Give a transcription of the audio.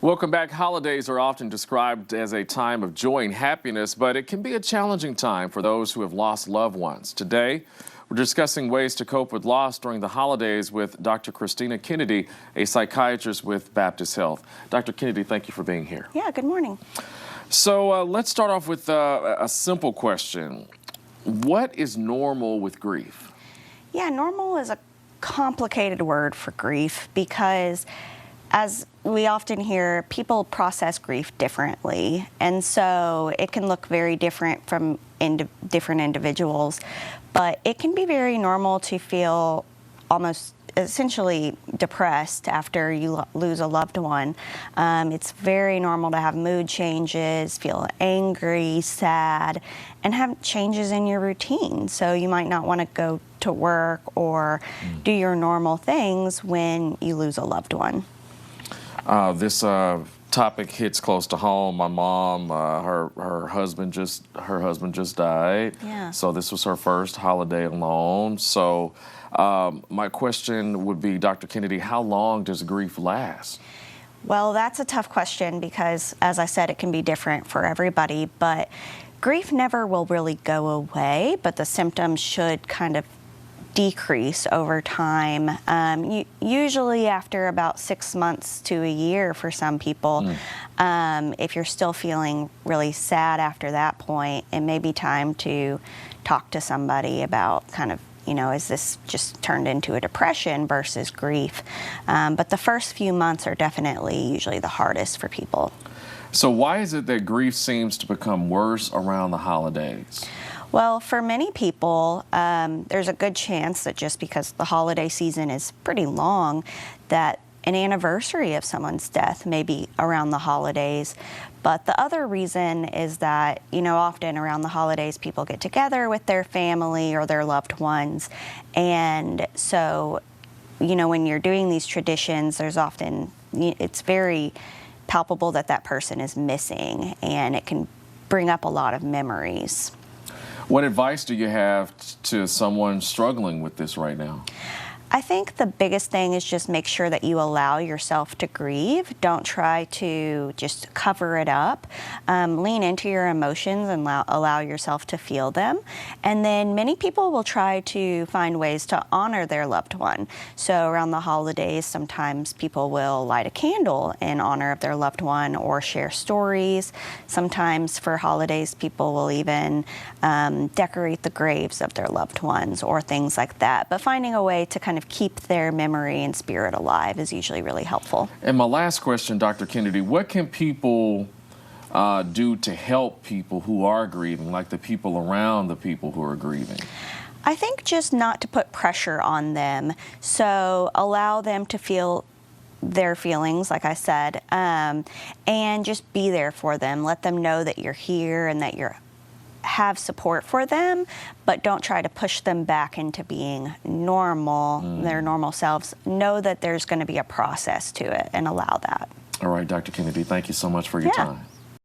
Welcome back. Holidays are often described as a time of joy and happiness, but it can be a challenging time for those who have lost loved ones. Today, we're discussing ways to cope with loss during the holidays with Dr. Kristina Kennedy, a psychiatrist with Baptist Health. Dr. Kennedy, thank you for being here. Yeah, good morning. So let's start off with a simple question. What is normal with grief? Yeah, normal is a complicated word for grief because, as we often hear, people process grief differently, and so it can look very different from different individuals, but it can be very normal to feel almost essentially depressed after you lose a loved one. It's very normal to have mood changes, feel angry, sad, and have changes in your routine. So you might not want to go to work or do your normal things when you lose a loved one. This topic hits close to home. My mom, her husband just died. Yeah. So this was her first holiday alone. So my question would be, Dr. Kennedy, how long does grief last? Well, that's a tough question because, as I said, it can be different for everybody. But grief never will really go away, but the symptoms should kind of decrease over time, usually after about 6 months to a year for some people. If you're still feeling really sad after that point, it may be time to talk to somebody about kind of, is this just turned into a depression versus grief? But the first few months are definitely usually the hardest for people. So why is it that grief seems to become worse around the holidays? Well, for many people, there's a good chance that just because the holiday season is pretty long, that an anniversary of someone's death may be around the holidays. But the other reason is that, often around the holidays, people get together with their family or their loved ones. And so, when you're doing these traditions, there's often, it's very palpable that that person is missing, and it can bring up a lot of memories. What advice do you have to someone struggling with this right now? I think the biggest thing is just make sure that you allow yourself to grieve. Don't try to just cover it up. Lean into your emotions and allow yourself to feel them. And then many people will try to find ways to honor their loved one. So around the holidays, sometimes people will light a candle in honor of their loved one or share stories. Sometimes for holidays, people will even decorate the graves of their loved ones or things like that. But finding a way to kind of keep their memory and spirit alive is usually really helpful. And my last question, Dr. Kennedy, what can people do to help people who are grieving, like the people around the people who are grieving? I think just not to put pressure on them. So allow them to feel their feelings, like I said, and just be there for them. Let them know that you're here and that you're have support for them, but don't try to push them back into being normal, their normal selves. Know that there's going to be a process to it and allow that. All right, Dr. Kennedy, thank you so much for your time.